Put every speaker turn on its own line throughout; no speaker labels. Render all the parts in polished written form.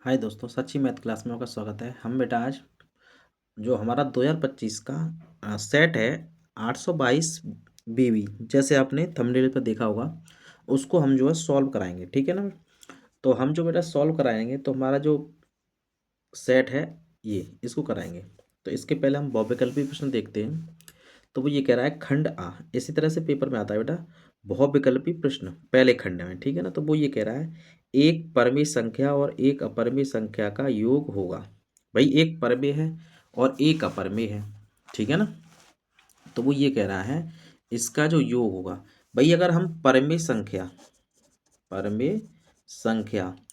हाय दोस्तों, सच्ची math class में आपका स्वागत है। हम बेटा आज जो हमारा 2025 का सेट है 822 बीवी, जैसे आपने थंबनेल पर देखा होगा, उसको हम जो है सॉल्व कराएंगे। ठीक है ना। तो हम जो बेटा सॉल्व कराएंगे तो हमारा जो सेट है ये इसको कराएंगे। तो इसके पहले हम बहुविकल्पी प्रश्न देखते हैं। तो वो ये कह रहा है खंड आ, इसी तरह से पेपर में आता है बेटा बहुविकल्पी प्रश्न पहले खंड में। ठीक है ना। तो वो ये कह रहा है एक परमेय संख्या और एक अपरमेय संख्या का योग होगा। भाई एक परमेय है और एक अपरमेय है। ठीक है ना। तो वो ये कह रहा है इसका जो योग होगा, भाई अगर हम परमेय संख्या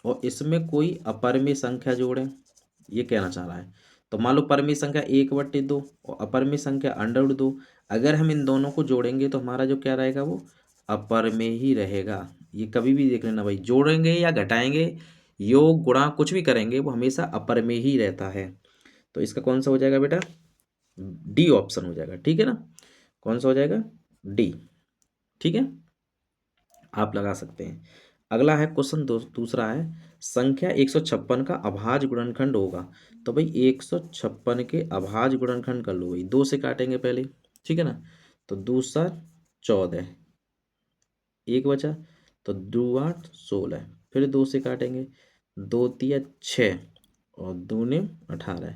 और इसमें कोई अपरमेय संख्या जोड़ें, ये कहना चाह रहा है। तो मान लो परमेय संख्या 1/2 और अपरमेय संख्या √2। अगर हम इन दोनों को जोड़ेंगे तो हमारा जो क्या रहेगा वो अपरमेय ही रहेगा। ये कभी भी देख लेना भाई, जोड़ेंगे या घटाएंगे, योग गुणा कुछ भी करेंगे वो हमेशा अपरमेय ही रहता है। तो इसका कौन सा हो जाएगा बेटा? डी ऑप्शन हो जाएगा। ठीक है ना। कौन सा हो जाएगा? डी। ठीक है, आप लगा सकते हैं। अगला है क्वेश्चन दूसरा है संख्या 156 का अभाज्य गुणनखंड होगा। तो भाई 156 के अभाज्य गुणनखंड कर लो भाई, 2 से काटेंगे पहले। ठीक है ना। तो 2 7 14, एक बचा, तो 2 8 16, फिर 2 से काटेंगे, 2 3 6 और 2 9 18,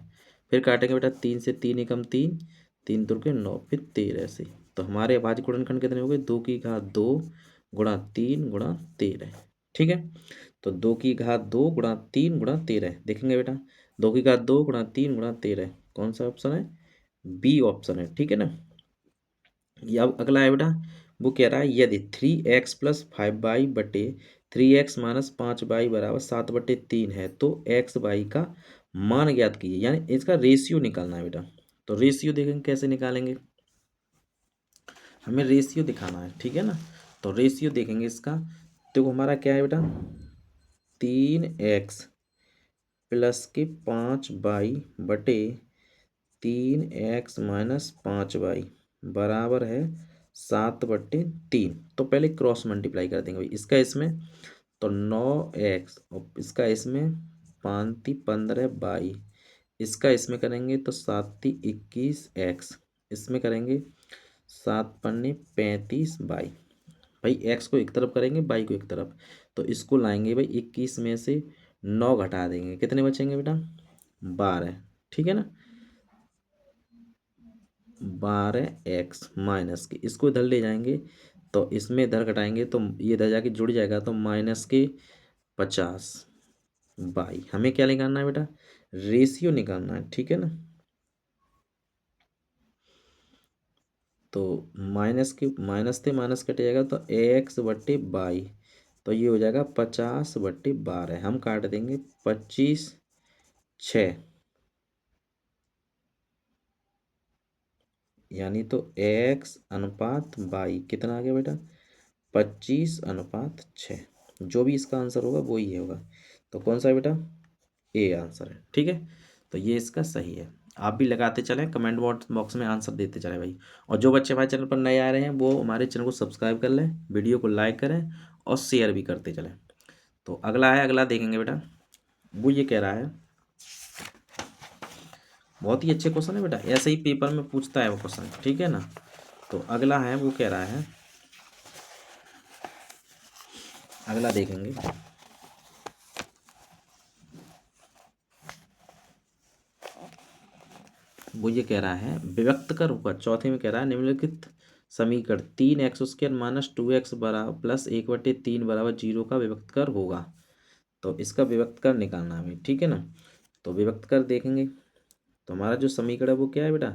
फिर काटेंगे बेटा 3 से, 3 एकम 3, 3 दुर्गे 9, फिर 13 से। तो हमारे अभाज्य गुणनखंड कितने हो गए? 2 की घात 2 गुणा 3 गुणा 13। ठीक है। तो 2 की घात 2 गुणा 3 गुणा 13 देखेंगे बेटा, 2 की घात 2 गुणा 3 गुणा 13 कौन सा ऑप्शन है? बी ऑप्शन है। ठीक है ना। या अगला है बेटा, वो कह रहा है यदि 3x प्लस 5y बटे 3x माइनस 5y बराबर 7/3 है तो एक्स वाई का मान ज्ञात कीजिए, यानी इसका रेशियो निकालना है बेटा। तो रेशियो देखेंगे कैसे निकालेंगे, हमें रेशियो दिखाना है। ठीक है ना। तो रेशियो देखेंगे इसका, तो हमारा क्या है बेटा? 3x प्लस के 5y बटे 3x माइनस 5y बराबर है 7/3। तो पहले क्रॉस मल्टीप्लाई कर देंगे भाई, इसका इसमें तो 9x और इसका इसमें 5×3 = 15y, इसका इसमें करेंगे तो 7×3 = 21x, इसमें करेंगे 7×5 = 35y। भाई x को एक तरफ करेंगे, y को एक तरफ, तो इसको लाएंगे भाई 21 में से 9 घटा देंगे, कितने बचेंगे बेटा? 12। ठीक है ना। 12x माइनस के, इसको इधर ले जाएंगे तो इसमें इधर घटाएंगे तो ये इधर जाके जुड़ जाएगा, तो माइनस के 50 बाई। हमें क्या निकालना है बेटा? रेशियो निकालना है। ठीक है ना। तो माइनस से माइनस कट जाएगा तो x/22, तो ये हो जाएगा 50/12। हम काट देंगे 25 6, यानी तो x/y कितना आ गया बेटा? 25/6। जो भी इसका आंसर होगा वो ही होगा। तो कौन सा है बेटा? ए आंसर है। ठीक है। तो ये इसका सही है। आप भी लगाते चलें, कमेंट बॉक्स में आंसर देते चलें भाई। और जो बच्चे हमारे चैनल पर नए आ रहे हैं वो हमारे चैनल को सब्सक्राइब कर लें, वीडियो को लाइक करें और शेयर भी करते चलें। तो अगला है, अगला देखेंगे बेटा। वो ये कह रहा है, बहुत ही अच्छे क्वेश्चन है बेटा, ऐसे ही पेपर में पूछता है वो क्वेश्चन। ठीक है ना। तो अगला है, वो कह रहा है, अगला देखेंगे। वो ये कह रहा है विभक्त कर होगा, चौथे में कह रहा है निम्नलिखित समीकरण 3x² माइनस 2x बराबर प्लस 1/3 बराबर 0 का विभक्त कर होगा। तो इसका विभक्त कर निकालना है हमें। ठीक है ना। तो विभक्त कर देखेंगे तो हमारा जो समीकरण है वो क्या है बेटा?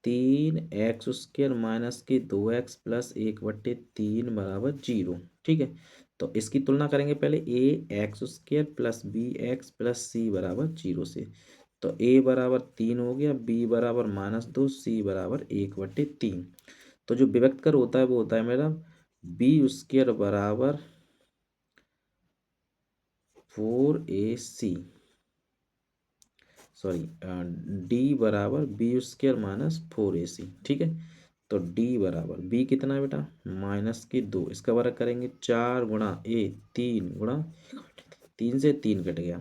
3x² माइनस के 2x प्लस 1/3 बराबर 0। ठीक है। तो इसकी तुलना करेंगे पहले ax² plus bx plus c बराबर 0 से। तो a बराबर 3 हो गया, b बराबर -2, c बराबर 1/3। तो जो विभक्त कर होता है वो होता है मेरा b² बराबर 4ac, सॉरी, डी बराबर b² माइनस 4ac। ठीक है। तो डी बराबर b कितना है बेटा? -2, इसका वर्ग करेंगे 4 गुणा a 3 गुणा 3 से 3 कट गया,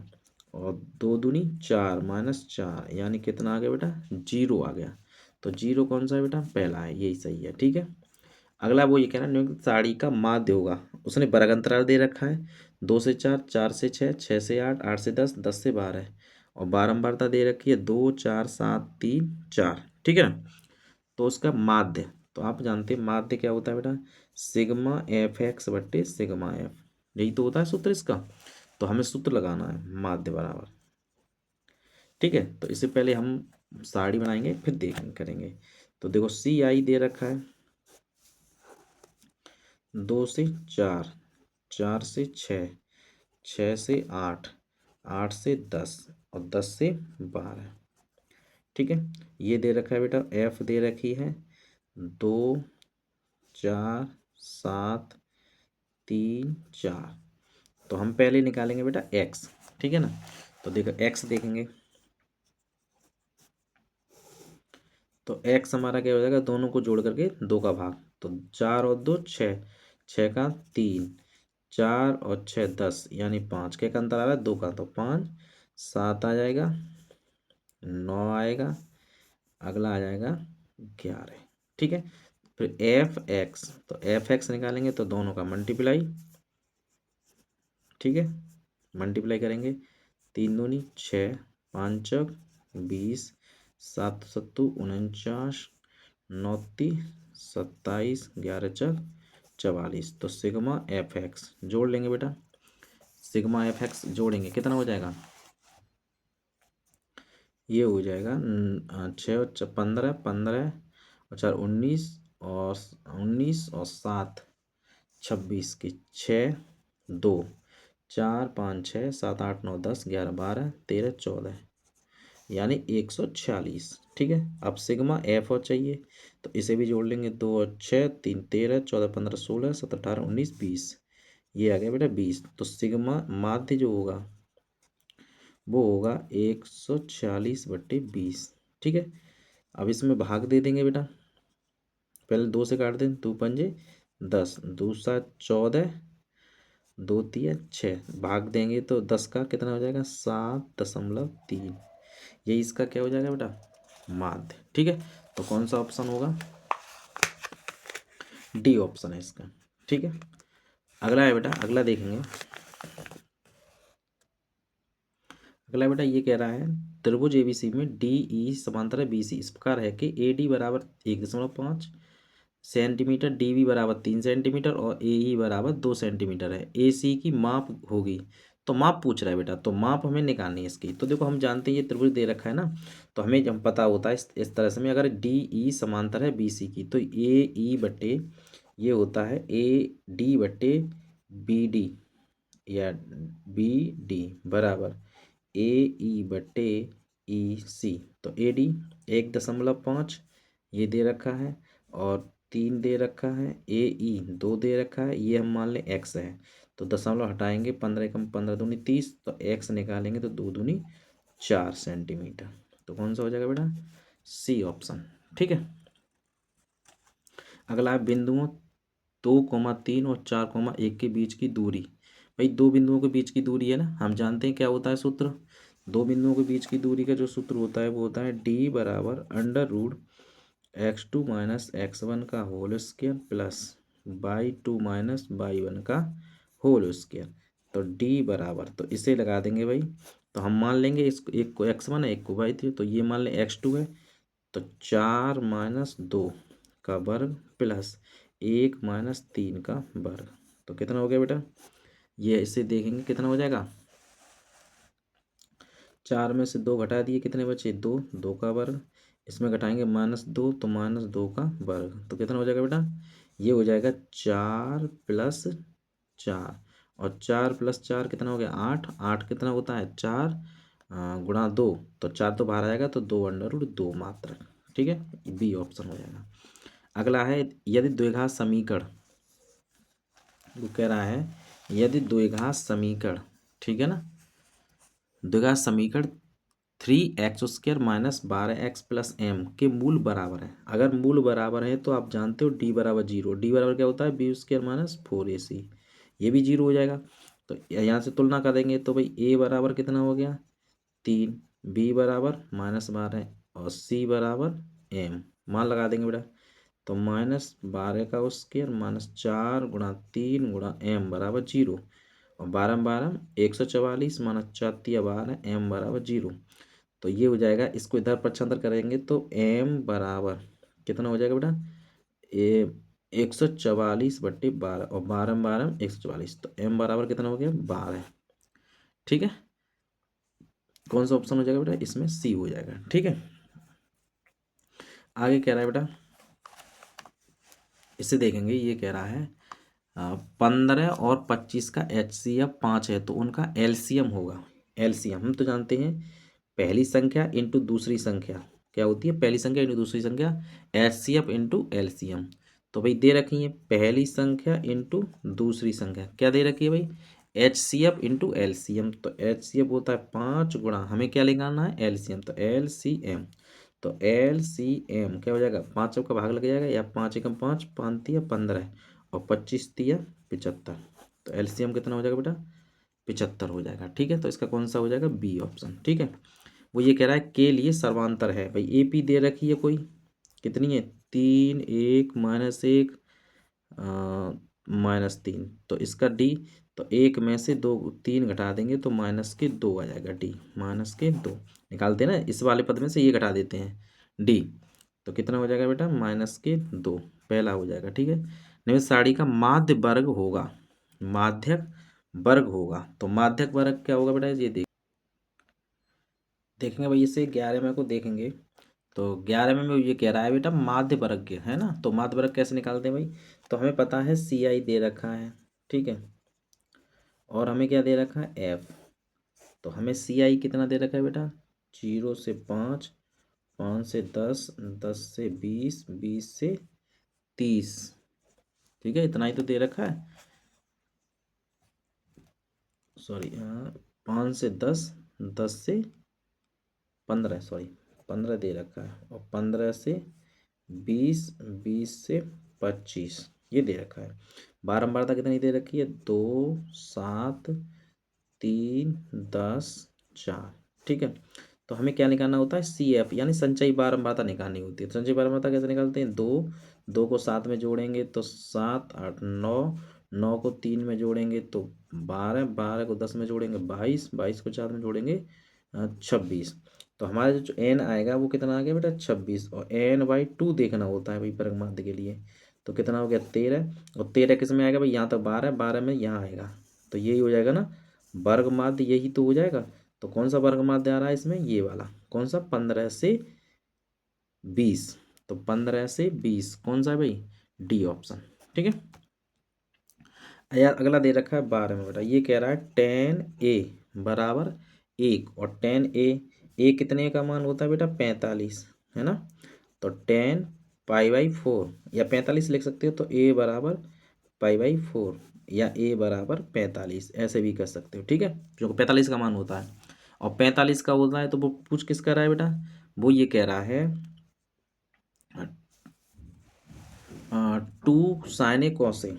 और 2 दूनी 4 -4 यानी कितना आ गया बेटा, 0 आ गया। तो 0 कौन सा है बेटा, पहला है, यही सही है। ठीक है, अगला वो ये कह रहा है निम्नलिखित सारणी का माध्य होगा। उसने वर्ग अंतराल दे रखा है 2 से 4, 4 से 6, 6 से 8, 8 से 10, 10 से 12 और बारंबारता दे रखी है 2, 4, 7, 3, 4। ठीक है ना, तो उसका माध्य, तो आप जानते हैं माध्य क्या होता है बेटा, सिग्मा एफ एक्स बट्टे सिग्मा एफ, यही तो होता है सूत्र इसका। तो हमें सूत्र लगाना है माध्य बराबर। ठीक है, तो इससे पहले हम सारणी बनाएंगे फिर देखेंगे करेंगे। तो देखो सी आई दे रखा है 2 से 4, 4 से 6, 6 से 8, 8 से 10 और 10 से 12। ठीक है, ये दे रखा है बेटा, एफ दे रखी है 2, 4, 7, 3, 4। तो हम पहले निकालेंगे बेटा एक्स। ठीक है ना, तो देखो एक्स देखेंगे तो एक्स हमारा क्या हो जाएगा, दोनों को जोड़ करके 2 का भाग, तो 4 और 2 6, 6 का 3, 4 और 6 10 यानी 5 के का अंतर आ रहा है 2 का, तो 5, 7 आ जाएगा, 9 आएगा, अगला आ जाएगा 11। ठीक है, फिर एफ एक्स, तो एफ एक्स निकालेंगे तो दोनों का मल्टीप्लाई। ठीक है, मल्टीप्लाई करेंगे, 3 दूनी 6, 5 चौक 20, 7 सत्तू 49, 9 27, 11 चौक 44। तो सिग्मा एफ एक्स जोड़ लेंगे बेटा, सिग्मा एफ एक्स जोड़ेंगे कितना हो जाएगा, ये हो जाएगा 6 और 15, 15 और 4 19 और 19 और 7 26 की 6 2 4 5 6 7 8 9 10 11 12 13 14 यानी 146। ठीक है, अब सिग्मा एफ और चाहिए तो इसे भी जोड़ लेंगे, 2 और 6 3 13 14 15 16 17 18 19 20, ये आ गया बेटा 20। तो सिग्मा माध्य जो होगा वो होगा 146/20। ठीक है, अब इसमें भाग दे देंगे बेटा, पहले 2 से काट दें, 2 पंजे 10, दूसरा 14, 2 तिया 6, भाग देंगे तो 10 का कितना हो जाएगा 7.3, ये इसका क्या हो जाएगा बेटा, माध्य। ठीक है, तो कौन सा ऑप्शन होगा, डी ऑप्शन है इसका। ठीक है, अगला है बेटा, अगला देखेंगे। अगला बेटा ये कह रहा है त्रिभुज एबीसी में डी ई समांतर है बीसी, इस प्रकार है कि ए डी बराबर 1.5 सेंटीमीटर, डी बी बराबर 3 सेंटीमीटर और ए ई बराबर 2 सेंटीमीटर है। ए सी की माप होगी, तो माप पूछ रहा है बेटा, तो माप हमें निकालनी है इसकी। तो देखो हम जानते हैं ये त्रिभुज दे रखा है ना, तो हमें जब पता होता है इस तरह से में, अगर डी ई समांतर है बी सी की तो ए ई बट्टे ये होता है ए डी बट्टे बी डी या बी डी बराबर ए ई बट्टे ई सी। तो ए डी 1.5 ये दे रखा है और 3 दे रखा है, ए ई 2 दे रखा है, ये हम मान लें एक्स है। तो दशमलव हटाएंगे, 15 कम 15 दूनी 30, तो एक्स निकालेंगे तो 2 दूनी 4 सेंटीमीटर। तो कौन सा हो जाएगा बेटा, सी ऑप्शन। ठीक है, अगला है बिंदुओं 2,3 और 4,1 के बीच की दूरी। भाई दो बिंदुओं के बीच की दूरी है ना, हम जानते हैं क्या होता है सूत्र, दो बिंदुओं के बीच की दूरी का जो सूत्र होता है वो होता है डी बराबर √x2 - x1 का whole square plus y2 - y1 का होल स्क्वायर। तो डी बराबर, तो इसे लगा देंगे भाई, तो हम मान लेंगे इसको, एक को x1 है एक को y3, तो ये मान लें x2 है, तो 4 - 2 का वर्ग प्लस 1 - 3 का वर्ग। तो कितना हो गया बेटा, ये इसे देखेंगे कितना हो जाएगा, 4 में से 2 घटा दिए, कितने बचे 2, 2 का वर्ग, इसमें घटाएंगे -2 तो -2 का वर्ग। तो कितना हो जाएगा बेटा, ये हो जाएगा 4 + 4 और 4 + 4 कितना हो गया 8, 8 कितना होता है 4 गुणा 2, तो 4 तो बाहर आएगा तो 2/2 मात्र। ठीक है, बी ऑप्शन हो जाएगा। अगला है यदि द्विघात समीकरण, वो कह रहा है यदि द्विघात समीकरण, ठीक है ना, द्विघात समीकरण 3x² - 12x + m के मूल बराबर है। अगर मूल बराबर है तो आप जानते हो d बराबर 0, डी बराबर क्या होता है b² - 4ac, ये भी 0 हो जाएगा। तो यहाँ से तुलना करेंगे तो भाई ए बराबर कितना हो गया 3, बी बराबर -12 और सी बराबर एम। मान लगा देंगे बेटा। तो -12 का स्क्वायर -4 गुणा 3 गुणा एम बराबर 0 और 12 12 144 -4 एम बराबर 0। तो ये हो जाएगा, इसको इधर पक्षांतर करेंगे तो एम बराबर कितना हो जाएगा बेटा ए 144/12 और 12 12 144। तो एम बराबर कितना हो गया 12। ठीक है, कौन सा ऑप्शन हो जाएगा बेटा इसमें सी हो जाएगा। ठीक है, आगे कह रहा है बेटा, इसे देखेंगे। ये कह रहा है 15 और 25 का HCF 5 है तो उनका LCM होगा। LCM हम तो जानते हैं पहली संख्या इंटू दूसरी संख्या क्या होती है, पहली संख्या इंटू दूसरी संख्या HCF इंटू LCM। तो भाई दे रखी है पहली संख्या इंटू दूसरी संख्या, क्या दे रखी है भाई HCF इंटू LCM। तो HCF होता है 5 गुणा हमें क्या निकालना है LCM, तो LCM। तो LCM क्या हो जाएगा 5 का भाग लग जाएगा या 5 एकम 5 5 तिया 15 और 25 तिया 75। तो LCM कितना हो जाएगा बेटा 75 हो जाएगा। ठीक है, तो इसका कौन सा हो जाएगा बी ऑप्शन। ठीक है, वो ये कह रहा है के लिए सर्वांतर है भाई। AP दे रखी है कोई कितनी है 3 1 -1 -3। तो इसका D, तो एक में से 2 3 घटा देंगे तो -2 आ जाएगा। D -2 निकालते हैं ना, इस वाले पद में से ये घटा देते हैं D। तो कितना हो जाएगा बेटा -2 पहला हो जाएगा। ठीक है, निम्न सारणी का माध्य वर्ग होगा, माध्यक वर्ग होगा। तो माध्यक वर्ग क्या होगा बेटा ये देखेंगे भाई, इसे 11वें को देखेंगे। तो 11वें में ये कह रहा है बेटा माध्य वर्ग है ना। तो माध्य वर्ग कैसे निकालते हैं भाई, तो हमें पता है CI दे रखा है। ठीक है, और हमें क्या दे रखा है F। तो हमें CI कितना दे रखा है बेटा 0 से 5 5 से 10 10 से 20 20 से 30। ठीक है, इतना ही तो दे रखा है, सॉरी 5 से 10 10 से 15, सॉरी 15 दे रखा है और 15 से 20 20 से 25 ये दे रखा है। बारंबारता कितनी दे रखी है 2 7 3 10 4। ठीक है, तो हमें क्या निकालना होता है CF यानी संचयी बारंबारता निकालनी होती है। तो संचयी बारंबारता कैसे निकालते हैं 2 2 को 7 में जोड़ेंगे तो 7 8 9 9 को 3 में जोड़ेंगे तो 12 12 को 10 में जोड़ेंगे 22 22 को 4 में जोड़ेंगे 26। तो हमारा जो n आएगा वो कितना आ गया बेटा 26 और n/2 देखना होता है भाई वर्ग माध्य के लिए। तो कितना हो गया 13 और 13 किस में आएगा भाई यहाँ तक 12 12 में यहाँ आएगा। तो यही हो जाएगा ना वर्ग माध्य, यही तो हो जाएगा। तो कौन सा वर्ग माध्य आ रहा है इसमें ये वाला, कौन सा 15 से 20। तो 15 से 20 कौन सा है भाई D ऑप्शन। ठीक है यार, अगला दे रखा है 12 में बेटा। ये कह रहा है 10A बराबर 1 और 10A कितने का मान होता है बेटा 45 है ना। तो 10 π/4 या 45 लिख सकते हो। तो A बराबर π/4 या A बराबर 45 ऐसे भी कर सकते हो। ठीक है, जो 45 का मान होता है और 45 का होता है। तो वो पूछ किस कर रहा है बेटा, वो ये कह रहा है 2 sin A cos A,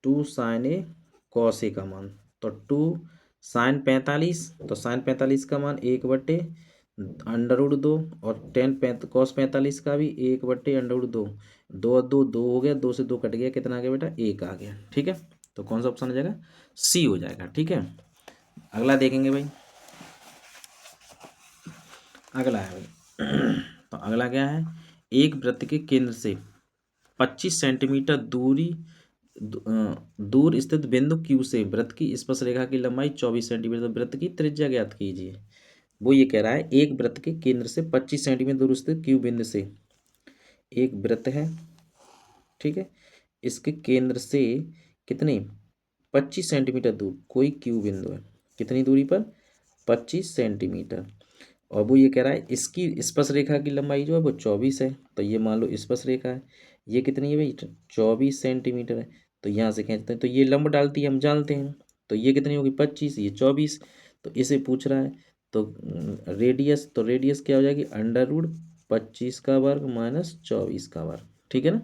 2 sin A cos A का मान। तो 2 sin 45, तो sin 45 का मान 1/√2 और 10 cos 45 का भी 1/√2। 2 2 2 हो गया, 2 से 2 कट गया, कितना आ गया बेटा 1 आ गया। ठीक है, तो कौन सा ऑप्शन हो जाएगा C हो जाएगा। ठीक है, अगला देखेंगे भाई। अगला है भाई तो अगला क्या है, एक वृत्त के केंद्र से 25 सेंटीमीटर दूर स्थित बिंदु Q से वृत्त की स्पर्श रेखा की लंबाई 24 सेंटीमीटर, वृत्त की त्रिज्या ज्ञात कीजिए। वो ये कह रहा है एक वृत्त के केंद्र से 25 सेंटीमीटर दूर स्थित Q बिंदु से एक वृत्त है। ठीक है, इसके केंद्र से कितने 25 सेंटीमीटर दूर कोई Q बिंदु है, कितनी दूरी पर 25 सेंटीमीटर। और वो ये कह रहा है इसकी स्पर्श रेखा की लंबाई जो है वो 24 है। तो ये मान लो स्पर्श रेखा है, ये कितनी है भाई 24 सेंटीमीटर है। तो यहाँ से खींचते हैं तो ये लंब डालती है हम जानते हैं। तो ये कितनी होगी 25, ये 24। तो इसे पूछ रहा है तो रेडियस, तो रेडियस क्या हो जाएगी √25 का वर्ग -24 का वर्ग। ठीक है ना,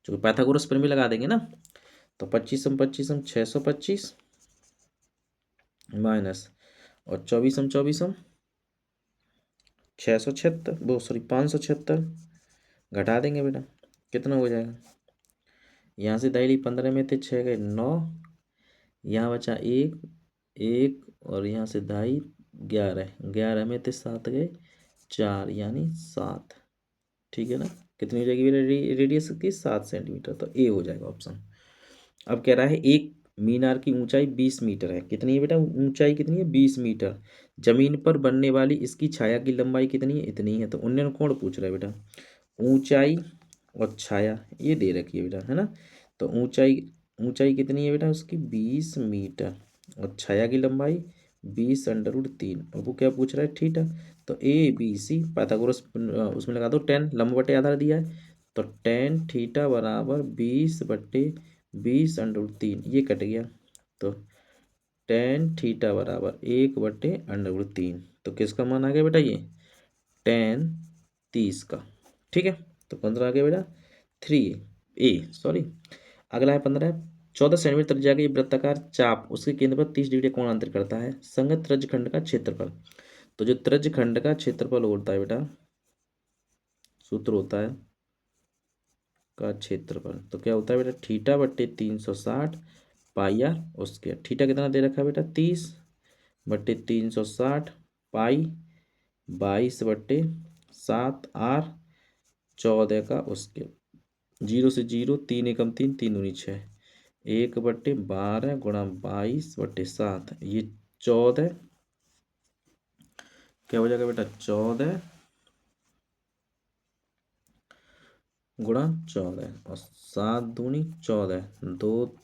जो पाइथागोरस प्रमेय लगा देंगे ना। तो 25 625 माइनस और 24 676 वो सॉरी 576 घटा देंगे बेटा, कितना हो जाएगा। यहाँ से दाई ली 15 में थे 6 गए 9, यहाँ बचा 1 1 और यहाँ से दाई 11 11 में थे 7 गए 4 यानी 7। ठीक है ना, कितनी हो जाएगी बेटा रेडियस की 7 सेंटीमीटर, तो ए हो जाएगा ऑप्शन। अब कह रहा है एक मीनार की ऊंचाई 20 मीटर है, कितनी है बेटा ऊंचाई कितनी है 20 मीटर, जमीन पर बनने वाली इसकी छाया की लंबाई कितनी है इतनी है। तो उन्नयन कोण पूछ रहा है बेटा, ऊंचाई और छाया ये दे रखी है बेटा, है ना। तो ऊंचाई ऊंचाई कितनी है बेटा उसकी 20 मीटर और छाया की लंबाई 20√3 और वो क्या पूछ रहा है थीटा। तो ए बी सी पाइथागोरस उसमें लगा दो 10 लंब बटे आधार दिया है, तो 10 थीटा बराबर 20/20√3 ये कट गया। तो 10 थीटा बराबर 1/√3, तो किसका मान आ गया बेटा ये 10 30 का। ठीक है, तो 15 आ गया बेटा 3 अगला है 15 14 सेंटीमीटर त्रिज्या की वृत्ताकार चाप उसके केंद्र पर 30 डिग्री कोणांतर करता है, संगत त्रिज्यखंड का क्षेत्रफल। तो जो त्रिज्यखंड का क्षेत्रफल होता है बेटा, सूत्र होता है का क्षेत्रफल, तो क्या होता है बेटा थीटा बट्टे 360 पाई आर उसके। थीटा कितना दे रखा है बेटा 30 बट्टे 360 पाई 22/7 आर 14 का उसके। 0 से 0 3 एकम 3 3 दूनी 6 1/12 गुणा 22/7 ये 14 क्या हो जाएगा बेटा 14 गुणा 14 और 7 दूनी 14 2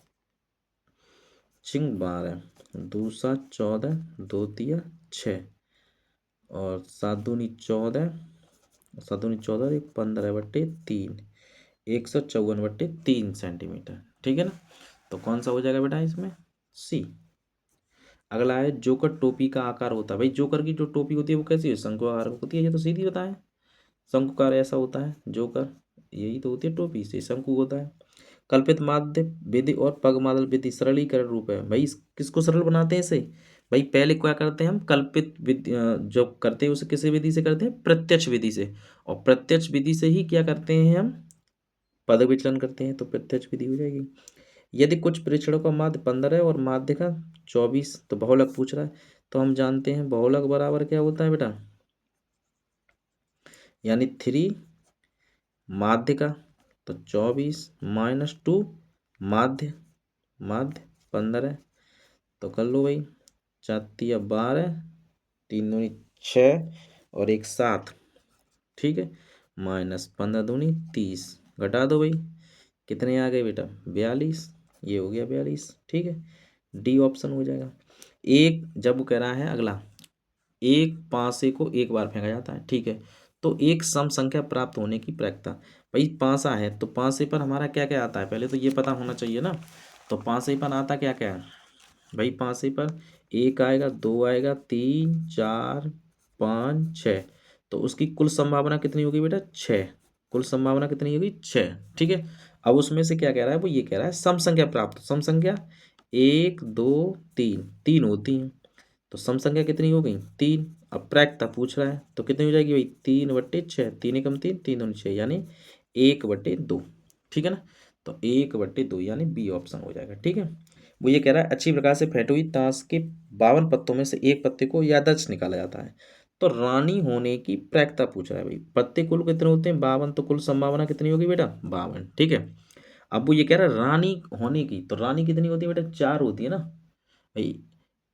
चिंग 12 2 7 14 2 तिया 6 और 7 दूनी 14 7 दूनी 14 15/3 154/3 सेंटीमीटर। ठीक है ना, तो कौन सा हो जाएगा बेटा इसमें सी। अगला है जोकर टोपी का आकार होता है। भाई जोकर की जो टोपी होती है वो कैसी है शंकुआकार होती है, ये तो सीधी बताएं शंकुकार ऐसा होता है जोकर, यही तो होती है टोपी से शंकु होता है। कल्पित माध्य विधि और पगमादल विधि सरलीकरण रूप है। भाई किसको सरल बनाते हैं इसे, भाई पहले क्या करते हैं हम कल्पित विधि जो करते हैं उसे किसी विधि से करते हैं प्रत्यक्ष विधि से, और प्रत्यक्ष विधि से ही क्या करते हैं हम पद विचलन करते हैं, तो प्रत्यक्ष विधि हो जाएगी। यदि कुछ प्रेक्षणों का माध्य 15 है और माध्य का 24, तो बहुलक पूछ रहा है, तो हम जानते हैं बहुलक बराबर क्या होता है बेटा यानी 3 माध्य का, तो 24 -2 माध्य माध्य 15, तो कर लो भाई 4 12 3 दूनी 6 और 1 7। ठीक है, -15 दूनी 30 घटा दो भाई, कितने आ गए बेटा 42, ये हो गया 42। ठीक है, डी ऑप्शन हो जाएगा। एक जब वो कह रहा है अगला एक पासे को एक बार फेंका जाता है, ठीक है, तो एक सम संख्या प्राप्त होने की प्रक्रिया। भाई पासा है तो पासे पर हमारा क्या क्या आता है पहले तो ये पता होना चाहिए ना। तो पासे पर आता क्या क्या है भाई, पासे पर 1 आएगा 2 आएगा 3 4 5 6, तो उसकी कुल संभावना कितनी होगी बेटा 6, कुल संभावना कितनी होगी 6। ठीक है, अब उसमें से क्या कह रहा है वो ये कह रहा है सम संख्या प्राप्त, सम संख्या 1 2 3 3 होती हैं, तो सम संख्या कितनी हो गई 3। अब प्रायिकता पूछ रहा है तो कितनी हो जाएगी भाई 3/6, 3 एकम 3 3 दूनी 6 यानी 1/2। ठीक है ना, तो 1/2 यानी बी ऑप्शन हो जाएगा। ठीक है, वो ये कह रहा है अच्छी प्रकार से फेंटी हुई ताश के 52 पत्तों में से एक पत्ते को यादृच्छ निकाला जाता है, तो रानी होने की प्रायिकता पूछ रहा है। भाई पत्ते कुल कितने होते हैं 52, तो कुल संभावना कितनी होगी बेटा 52। ठीक है, अब वो ये कह रहा है रानी होने की, तो रानी कितनी होती है बेटा 4 होती है ना भाई,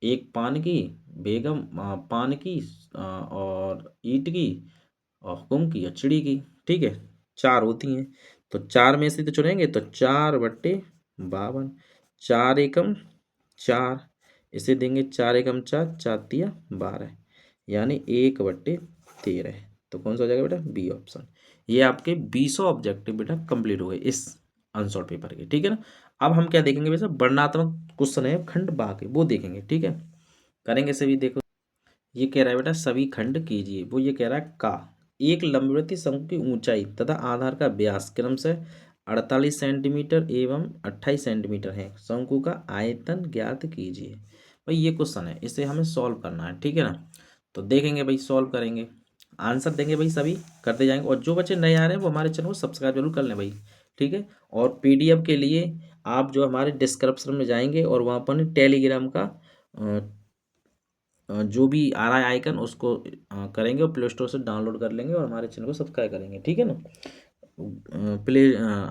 एक पान की बेगम पान की और ईंट की और हुक्म की और चिड़ी की। ठीक है, 4 होती हैं, तो 4 में से तो चुनेंगे, तो 4/52 4 एकम 4, इसे देंगे 4 एकम 4 4 तिया 12 यानी 1/13। तो कौन सा हो जाएगा बेटा बी ऑप्शन। ये आपके 20 ऑब्जेक्टिव बेटा कंप्लीट हो गए इस आंसर पेपर के। ठीक है ना, अब हम क्या देखेंगे बेटा वर्णनात्मक क्वेश्चन है खंड बा के वो देखेंगे। ठीक है, करेंगे सभी। देखो ये कह रहा है बेटा सभी खंड कीजिए, वो ये कह रहा है का एक लंबवृत्तीय शंकु की ऊंचाई तथा आधार का व्यास क्रम से 48 सेंटीमीटर एवं 28 सेंटीमीटर है। शंकु का आयतन ज्ञात कीजिए। भाई ये क्वेश्चन है, इसे हमें सॉल्व करना है, ठीक है ना। तो देखेंगे भाई, सॉल्व करेंगे, आंसर देंगे भाई, सभी करते जाएंगे। और जो बच्चे नए आ रहे हैं वो हमारे चैनल को सब्सक्राइब जरूर कर लें भाई, ठीक है। और पीडीएफ के लिए आप जो हमारे डिस्क्रिप्शन में जाएंगे और वहाँ पर टेलीग्राम का जो भी आ रहा है आइकन, उसको करेंगे और प्ले स्टोर से डाउनलोड कर लेंगे और हमारे चैनल को सब्सक्राइब करेंगे, ठीक है ना।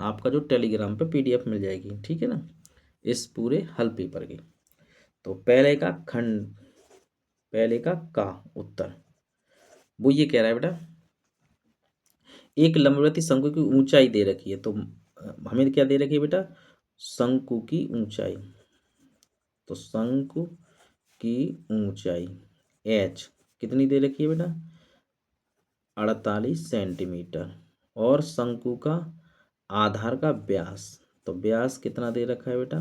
आपका जो टेलीग्राम पे पीडीएफ मिल जाएगी, ठीक है ना, इस पूरे हल पेपर की। तो पहले का उत्तर वो ये कह रहा है बेटा, एक लंबवती शंकु की ऊंचाई दे रखी है। तो हमें क्या दे रखी है बेटा, शंकु की ऊंचाई। तो शंकु की ऊंचाई h कितनी दे रखी है बेटा, 48 सेंटीमीटर। और शंकु का आधार का व्यास, तो व्यास कितना दे रखा है बेटा,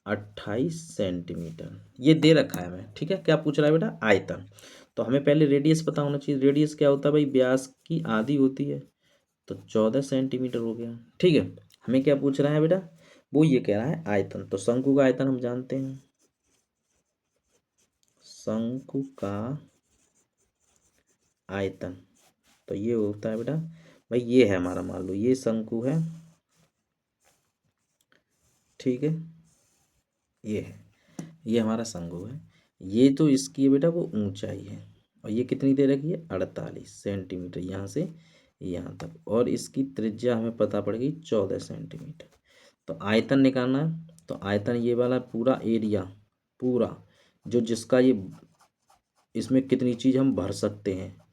28 सेंटीमीटर, ये दे रखा है हमें, ठीक है। क्या पूछ रहा है बेटा, आयतन। तो हमें पहले रेडियस पता होना चाहिए। रेडियस क्या होता है भाई, व्यास की आधी होती है, तो 14 सेंटीमीटर हो गया, ठीक है। हमें क्या पूछ रहा है बेटा, वो ये कह रहा है आयतन। तो शंकु का आयतन हम जानते हैं, शंकु का आयतन तो ये होता है बेटा, भाई ये है हमारा, मान लो ये शंकु है, ठीक है, ये है, ये हमारा शंकु है। ये तो इसकी है बेटा वो ऊंचाई है, और ये कितनी दे रखी है, 48 सेंटीमीटर यहाँ से यहाँ तक। और इसकी त्रिज्या हमें पता पड़ गई 14 सेंटीमीटर। तो आयतन निकालना है, तो आयतन ये वाला पूरा एरिया, पूरा जो जिसका ये, इसमें कितनी चीज़ हम भर सकते हैं,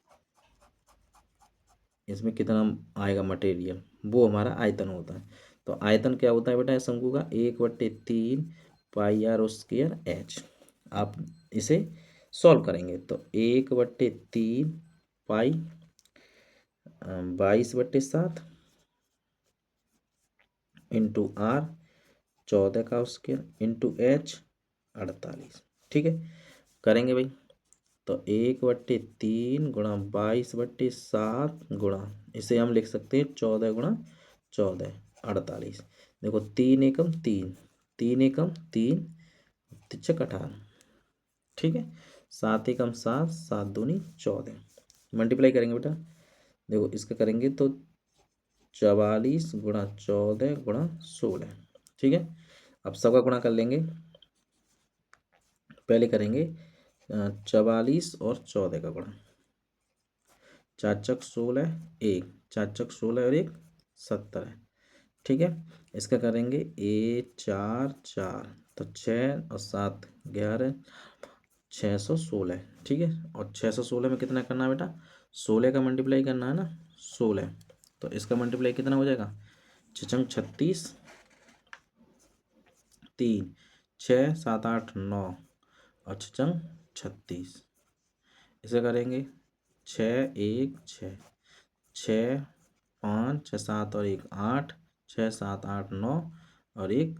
इसमें कितना आएगा मटेरियल, वो हमारा आयतन होता है। तो आयतन क्या होता है बेटा शंकु का, 1/3 पाई आर स्क्वायर एच। आप इसे सॉल्व करेंगे तो 1/3 पाई 22/7 इंटू आर 14 का स्क्वायर इंटू एच 48, ठीक है। करेंगे भाई, तो 1/3 गुणा 22/7 गुणा, इसे हम लिख सकते हैं 14 गुणा 14 48। देखो 3 एकम 3, 3 एकम 3, 18, ठीक है। 7 एकम 7, 7 दूनी 14, मल्टीप्लाई करेंगे बेटा। देखो इसका करेंगे तो 44 गुणा 14 गुणा 16, ठीक है। अब सबका गुणा कर लेंगे, पहले करेंगे 44 और 14 का गुणा, 4 चक 16, 1 4 चक 16 और 1 17 है, ठीक है। इसका करेंगे 4 4, तो 6 और 7 11, 616, ठीक है। और 616 में कितना करना है बेटा, 16 का मल्टीप्लाई करना है ना, 16। तो इसका मल्टीप्लाई कितना हो जाएगा, 6 36, 3 6 7 8 9 और 6 36। इसे करेंगे 6 1 6, 6 5 6 7 और 1 8, 6 7 8 9 और 1,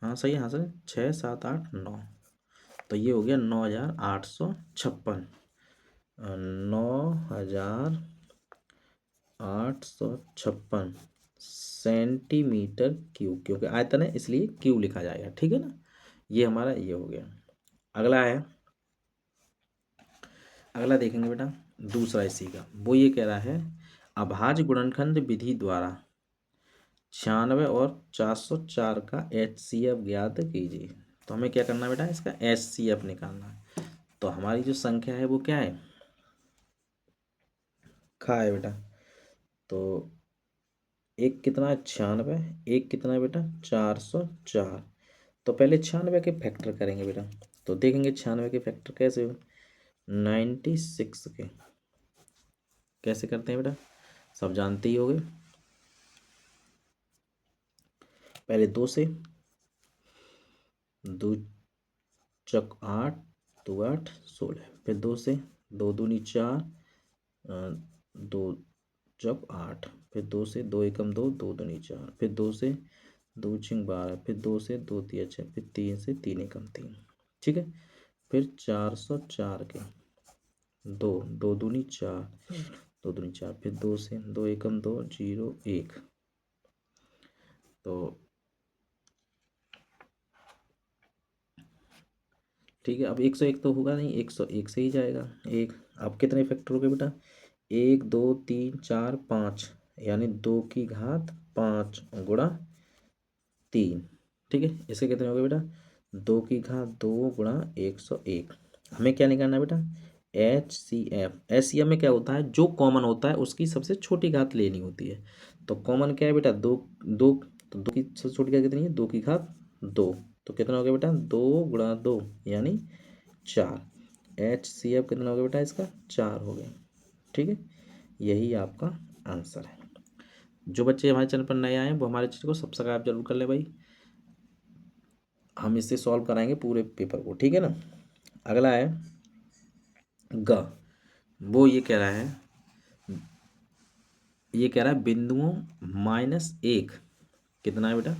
हाँ सही है, हाँ सर 6 7 8 9। तो ये हो गया 9856, 9856 सेंटीमीटर क्यूब, क्योंकि आयतन है इसलिए क्यूब लिखा जाएगा, ठीक है ना। ये हमारा ये हो गया। अगला है, अगला देखेंगे बेटा दूसरा इसी का, वो ये कह रहा है अभाज्य गुणनखंड विधि द्वारा 96 और 404 का HCF ज्ञात कीजिए। तो हमें क्या करना है बेटा, इसका HCF निकालना है। तो हमारी जो संख्या है वो क्या है, खा है बेटा। तो एक कितना है 96, एक कितना है बेटा 404। तो पहले 96 के फैक्टर करेंगे बेटा। तो देखेंगे 96 के फैक्टर कैसे हो, 96 के कैसे करते हैं बेटा, सब जानते ही होंगे। पहले 2 से, 2 चक 8, 2 8 16, फिर 2 से, 2 दूनी 4, 2 चक 8, फिर 2 से, 2 एकम 2, 2 दूनी 4, फिर 2 से, 2 छिंग 12, फिर 2 से 2 तिया 6, फिर 3 से 3 एकम 3, ठीक है। फिर 404 के 2, 2 दूनी 4, 2 दूनी 4, फिर 2 से, 2 एकम 2 0 1, तो ठीक है, अब 101 तो होगा नहीं, 101 से ही जाएगा एक। अब कितने फैक्टर हो गए बेटा, 1 2 3 4 5, यानी 2 की घात 5 गुणा 3। ठीक है, इसके कितने हो गए बेटा, 2 की घात 2 गुणा 101। हमें क्या निकालना है बेटा, HCF में क्या होता है, जो कॉमन होता है उसकी सबसे छोटी घात लेनी होती है। तो कॉमन क्या है बेटा, दो दो, तो 2 की सबसे छोटी घात कितनी है, 2 की घात 2। तो कितना हो गया बेटा, 2 गुणा 2 यानी 4। HCF कितना हो गया बेटा, इसका 4 हो गया। ठीक है, यही आपका आंसर है। जो बच्चे हमारे चैनल पर नए आए हैं वो हमारे चैनल को सब्सक्राइब जरूर कर ले भाई, हम इससे सॉल्व कराएंगे पूरे पेपर को, ठीक है ना। अगला है ग, वो ये कह रहा है बिंदुओं -1, कितना है बेटा,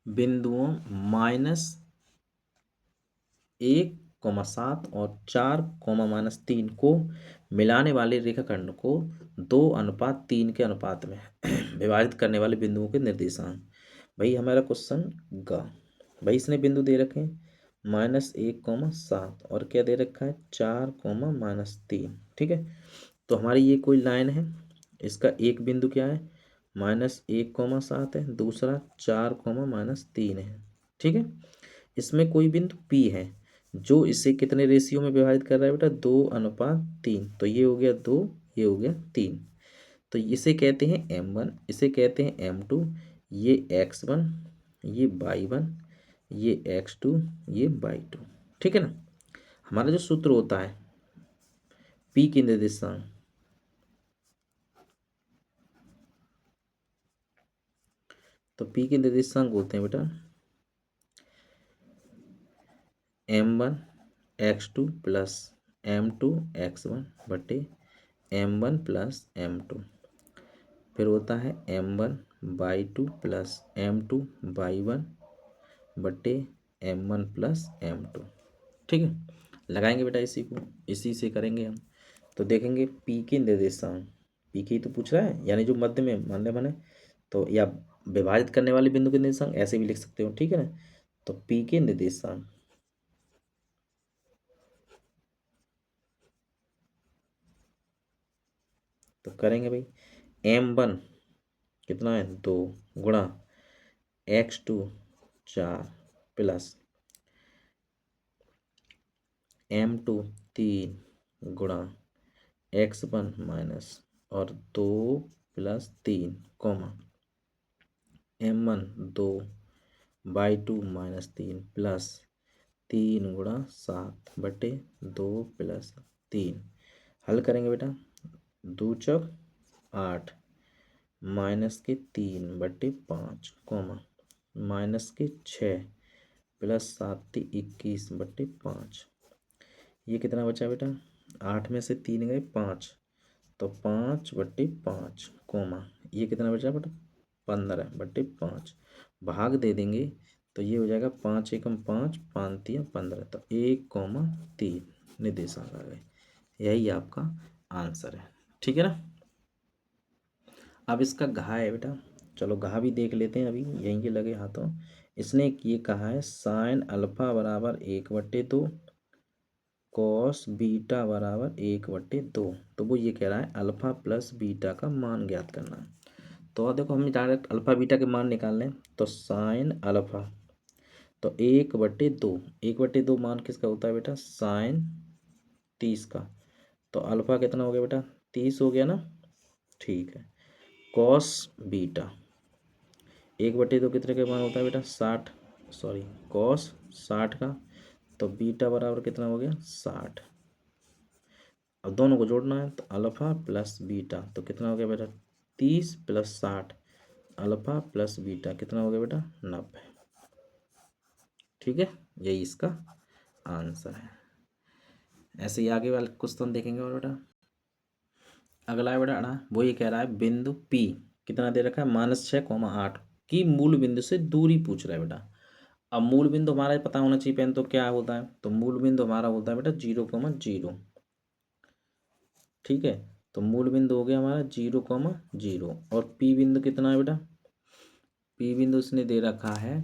बिंदुओं -1, 7 और 4, -3 को मिलाने वाले रेखाखंड को 2:3 के अनुपात में विभाजित करने वाले बिंदुओं के निर्देशांक। भाई हमारा क्वेश्चन ग, भाई इसने बिंदु दे रखे हैं -1, 7 और क्या दे रखा है 4, -3। ठीक है, तो हमारी ये कोई लाइन है, इसका एक बिंदु क्या है -1, 7 है, दूसरा 4, -3 है। ठीक है, इसमें कोई बिंदु P है जो इसे कितने रेशियो में विभाजित कर रहा है बेटा, 2:3। तो ये हो गया 2, ये हो गया 3। तो इसे कहते हैं M1, इसे कहते हैं M2, ये X1, ये Y1, ये X2, ये Y2। ठीक है ना। हमारा जो सूत्र होता है P की निर्देशांक, तो P के निर्देशांक होते हैं बेटा M1 X2 plus M2 X1 बटे M1 प्लस M2। फिर होता है M1/2 प्लस M2/1 बटे M1 प्लस M2। ठीक है, लगाएंगे बेटा इसी को, इसी से करेंगे हम। तो देखेंगे P के निर्देशांक, P की तो पूछ रहा है, यानी जो मध्य में मान्य बने, तो या विभाजित करने वाले बिंदु के निर्देशांक ऐसे भी लिख सकते हो। ठीक है ना, तो P के निर्देशांक, तो करेंगे भाई M1 कितना है 2 गुणा X2 4 प्लस M2 3 गुणा X1 माइनस और 2 प्लस 3 कॉमा M1 2/2 -3 प्लस 3 गुणा 7 बटे 2 प्लस 3। हल करेंगे बेटा, 2 × 8 -3/5 कॉमा -6 प्लस 7×21/5। ये कितना बचा बेटा, 8 में से 3 गए 5, तो 5/5 कॉमा ये कितना बचा बेटा 15/5। भाग दे देंगे तो ये हो जाएगा 5 × 1 = 5, 5×3 = 15, तो 1,3 निर्देशांक आ गए। यही आपका आंसर है। ठीक है ना। अब इसका घा है बेटा, चलो घा भी देख लेते हैं, अभी यहीं के लगे हाथों। इसने ये कहा है sin अल्फा बराबर 1/2 कॉस बीटा बराबर 1/2। तो वो ये कह रहा है अल्फा प्लस बीटा का मान ज्ञात करना है। तो देखो हम डायरेक्ट अल्फा बीटा के मान निकाल लें, तो साइन अल्फा, तो 1/2, 1/2 मान किसका होता है बेटा, साइन 30 का। तो अल्फा कितना हो गया बेटा 30 हो गया ना। ठीक है, कॉस बीटा 1/2 कितने के मान होता है बेटा 60, सॉरी कॉस 60 का। तो बीटा बराबर कितना हो गया 60। अब दोनों को जोड़ना है, तो अल्फा प्लस बीटा, तो कितना हो गया बेटा 30 + 60, अल्फा प्लस बीटा कितना हो गया बेटा 90। ठीक है, यही इसका आंसर है। ऐसे ही आगे वाले क्वेश्चन देखेंगे। और बेटा अगला है बेटा वो ये कह रहा है बिंदु P कितना दे रखा है -6, 8 की मूल बिंदु से दूरी पूछ रहा है बेटा। अब मूल बिंदु हमारा पता होना चाहिए पहले, तो क्या होता है, तो मूल बिंदु हमारा होता है बेटा 0,0। ठीक है, तो मूल बिंदु हो गया हमारा 0,0 और P बिंदु कितना है बेटा पी बिंदु उसने दे रखा है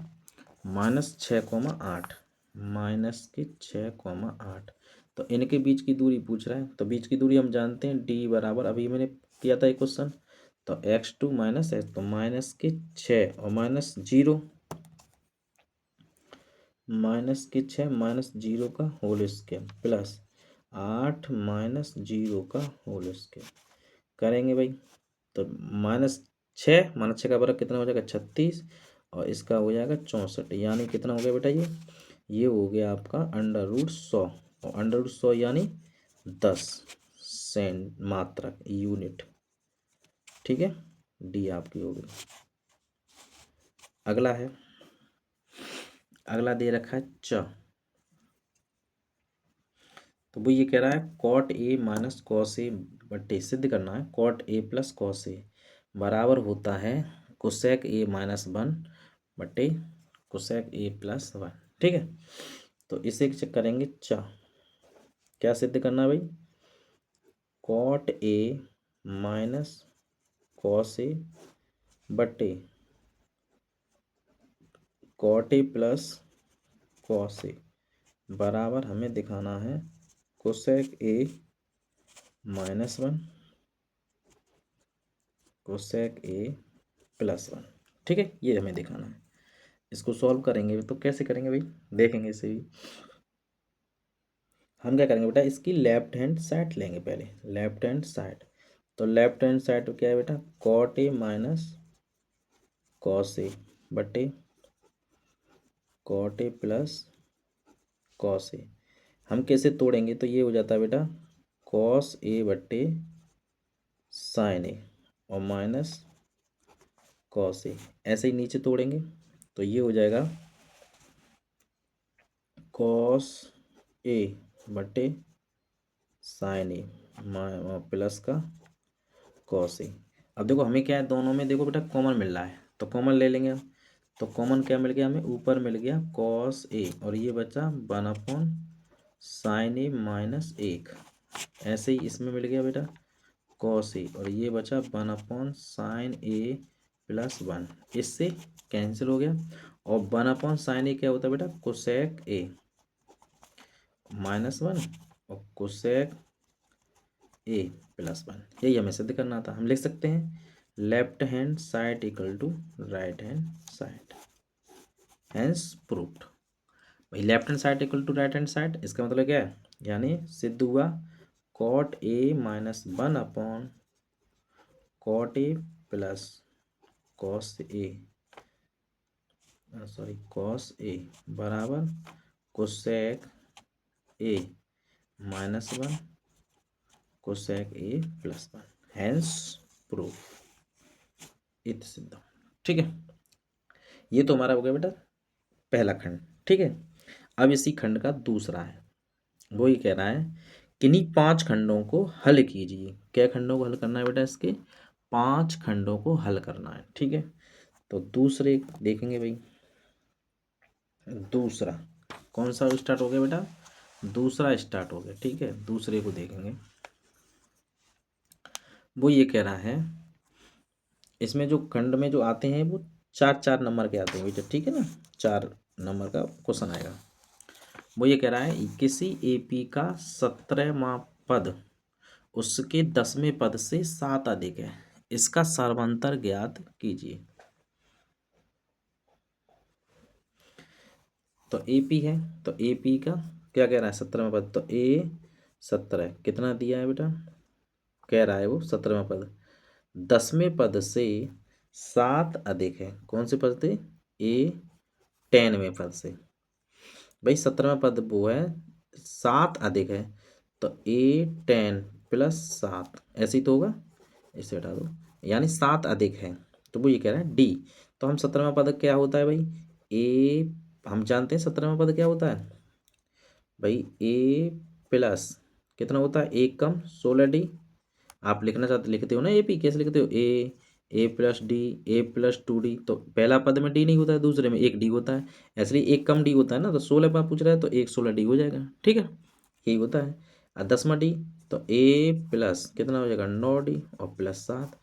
-6,8, -6,8। तो इनके बीच की दूरी पूछ रहा है, तो बीच की दूरी हम जानते हैं d बराबर, अभी मैंने किया था एक क्वेश्चन, तो x2 माइनस x, तो -6 और -0, -6 -0 का होल स्क्वायर प्लस 8 -0 का होल स्क्वायर करेंगे भाई। तो -6 का वर्ग कितना हो जाएगा 36, और इसका हो जाएगा 64, यानी कितना हो गया बेटा ये हो गया आपका √100, और √100 यानी 10 सेंट मात्रक यूनिट। ठीक है, डी आपकी हो गई। अगला है, अगला दे रखा है च, तो वो ये कह रहा है cot A minus cos A बट्टे, सिद्ध करना है cot A plus cos A बराबर होता है कोसेक ए -1 बट्टे कोसेक ए +1। ठीक है, तो इसे चेक करेंगे क्या सिद्ध करना है भाई, cot A minus cos A बट्टे cot A plus cos A बराबर हमें दिखाना है कोसेक ए -1 कोसेक ए +1। ठीक है, ये हमें दिखाना है। इसको सॉल्व करेंगे तो कैसे करेंगे भाई, देखेंगे इसे भी। हम क्या करेंगे बेटा, इसकी लेफ्ट हैंड साइड लेंगे पहले, लेफ्ट हैंड साइड। तो लेफ्ट हैंड साइड क्या है बेटा, cot A minus cos A बटे कॉट ए प्लस कॉस ए। हम कैसे तोड़ेंगे, तो ये हो जाता है बेटा कॉस ए बट्टे साइन ए और माइनस कॉस ए। ऐसे ही नीचे तोड़ेंगे तो ये हो जाएगा कॉस ए बटे साइन ए प्लस का कॉस ए। अब देखो हमें क्या है, दोनों में देखो बेटा कॉमन मिल रहा है, तो कॉमन ले लेंगे। तो कॉमन क्या मिल गया हमें, ऊपर मिल गया कॉस ए और ये बचा 1/sin ए -1। ऐसे ही इसमें मिल गया बेटा कॉस ए और ये बचा 1/sin ए +1, इससे कैंसिल हो गया। और 1/sin ए क्या होता है बेटा, कोसेक ए -1 और कोसेक ए +1। यही हमें सिद्ध करना था। हम लिख सकते हैं left hand side equal to right hand side, hence proved. भाई left hand side equal to right hand side, इसका मतलब क्या है, यानी सिद्ध हुआ cot A -1 upon cot A plus cos A cos A बराबर cosec A -1 cosec A +1, hence proof इत सिद्ध। ठीक है, ये तो हमारा हो गया बेटा पहला खंड। ठीक है, अब इसी खंड का दूसरा है, वो ही कह रहा है किन्हीं 5 खंडों को हल कीजिए। क्या खंडों को हल करना है बेटा, इसके 5 खंडों को हल करना है। ठीक है, तो दूसरे देखेंगे भाई, दूसरा कौन सा स्टार्ट हो गया बेटा, दूसरा स्टार्ट हो गया। ठीक है, दूसरे को देखेंगे, वो ये कह रहा है इसमें जो खंड में जो आते हैं वो 4-4 नंबर के आते हैं बेटा। ठीक है ना, 4 नंबर का क्वेश्चन आएगा। वो ये कह रहा है किसी एपी का 17वां पद उसके 10वें पद से 7 अधिक है, इसका सर्वांतर ज्ञात कीजिए। तो एपी है, तो एपी का क्या कह रहा है 17वां पद, तो ए 17 कितना दिया है बेटा, कह रहा है वो 17वां पद 10वें पद से 7 अधिक है। कौन से पद से, ए 10वें पद से। भाई 17वां पद वो है 7 अधिक है, तो ए 10 + 7 ऐसे ही तो होगा, इसे हटा दो, यानी 7 अधिक है, तो वो ये कह रहा है डी। तो हम 17वां पद क्या होता है भाई, ए हम जानते हैं 17वां पद क्या होता है भाई, ए प्लस कितना होता है, 1 कम 16d। आप लिखना चाहते लिखते हो ना एपी, कैसे लिखते हो, A plus D A plus 2d। तो पहला पद में डी नहीं होता है, दूसरे में 1 डी होता है, इसलिए 1 कम डी होता है ना, तो 16 पर पूछ रहा है तो 1 16d हो जाएगा। ठीक है, यही होता है। और 10वां डी, तो ए प्लस कितना हो जाएगा 9d और +7,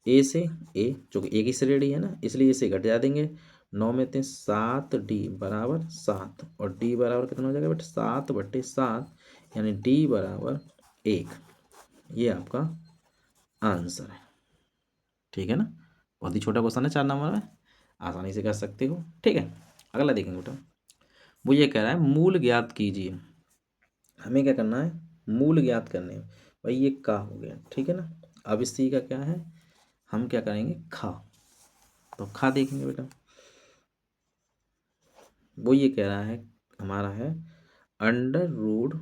ए से ए, चूँकि एक ही श्रेणी है ना, इसलिए इसे घट जा देंगे। 9 में 3 7 डी बराबर 7, और डी बराबर कितना हो जाएगा बेटा 7/7, यानी डी बराबर 1। ये आपका आंसर है। ठीक है ना, बहुत ही छोटा क्वेश्चन है 4 नंबर में, आसानी से कर सकते हो। ठीक है, अगला देखेंगे बेटा। वो ये कह रहा है मूल ज्ञात कीजिए। हमें क्या करना है, मूल ज्ञात करने हैं। भाई ये का हो गया, ठीक है ना। अब इस सी का क्या है, हम क्या करेंगे खा, तो खा देखेंगे बेटा। वो ये कह रहा है हमारा है under root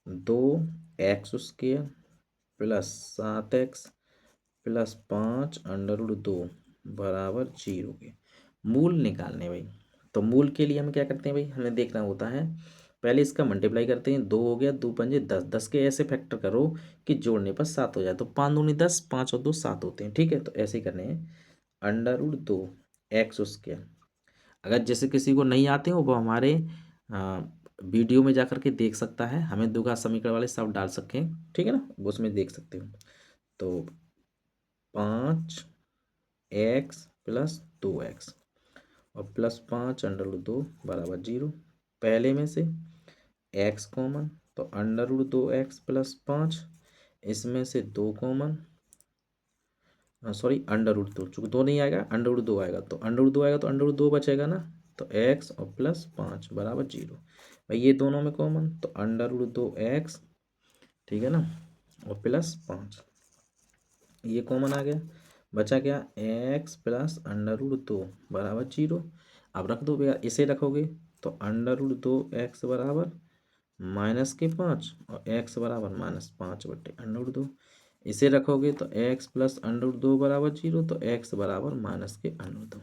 2x² plus 7x plus 5 √2 बराबर 0 के मूल निकालने भाई। तो मूल के लिए हम क्या करते हैं भाई, हमें देखना होता है पहले इसका मल्टीप्लाई करते हैं। 2 हो गया, 2×5 = 10, 10 के ऐसे फैक्टर करो कि जोड़ने पर 7 हो जाए। तो 5 दूनी 10, 5 और 2 7 होते हैं। ठीक है, तो ऐसे ही करने हैं अंडर रूट 2x²। अगर जैसे किसी को नहीं आते हो वो हमारे वीडियो में जा कर के देख सकता है, हमें द्विघात समीकरण वाले सब डाल सकें, ठीक है ना, वो उसमें देख सकते हो। तो 5x प्लस 2x और प्लस 5 √2 बराबर 0। पहले में से x कॉमन, तो अंडर रूट 2x प्लस 5, इसमें से 2 कॉमन, सॉरी अंडर रूट 2, चूँकि 2 नहीं आएगा, अंडर रूट 2 आएगा, तो अंडर रूट 2 आएगा तो अंडर रूट 2 बचेगा ना। तो x और प्लस 5 बराबर 0। भाई ये दोनों में कॉमन, तो अंडर रूट 2x, ठीक है ना, और प्लस 5, ये कॉमन आ गया। बचा क्या, x प्लस अंडर रूट 2 बराबर 0। अब रख दो भैया, इसे रखोगे तो अंडर रूट 2x बराबर -5 और x बराबर -5/√2। इसे रखोगे तो x प्लस अंडर रूट 2 बराबर 0, तो x बराबर -√2।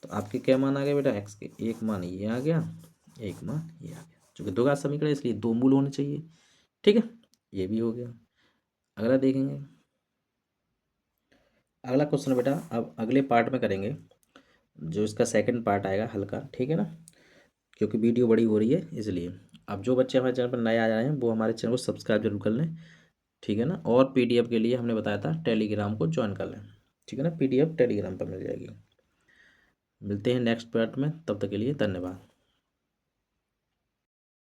तो आपके क्या मान आ गए बेटा, x के एक मान ये आ गया, एक मान ये आ गया। चूँकि द्विघात समीकरण इसलिए 2 मूल होने चाहिए। ठीक है, ये भी हो गया। अगला देखेंगे। अगला क्वेश्चन बेटा अब अगले पार्ट में करेंगे, जो इसका सेकंड पार्ट आएगा हल्का, ठीक है ना, क्योंकि वीडियो बड़ी हो रही है इसलिए। अब जो बच्चे हमारे चैनल पर नए आ रहे हैं वो हमारे चैनल को सब्सक्राइब जरूर कर लें, ठीक है ना। और पीडीएफ के लिए हमने बताया था टेलीग्राम को ज्वाइन कर लें, ठीक है ना, पीडीएफ टेलीग्राम पर मिल जाएगी। मिलते हैं नेक्स्ट पार्ट में, तब तक के लिए धन्यवाद।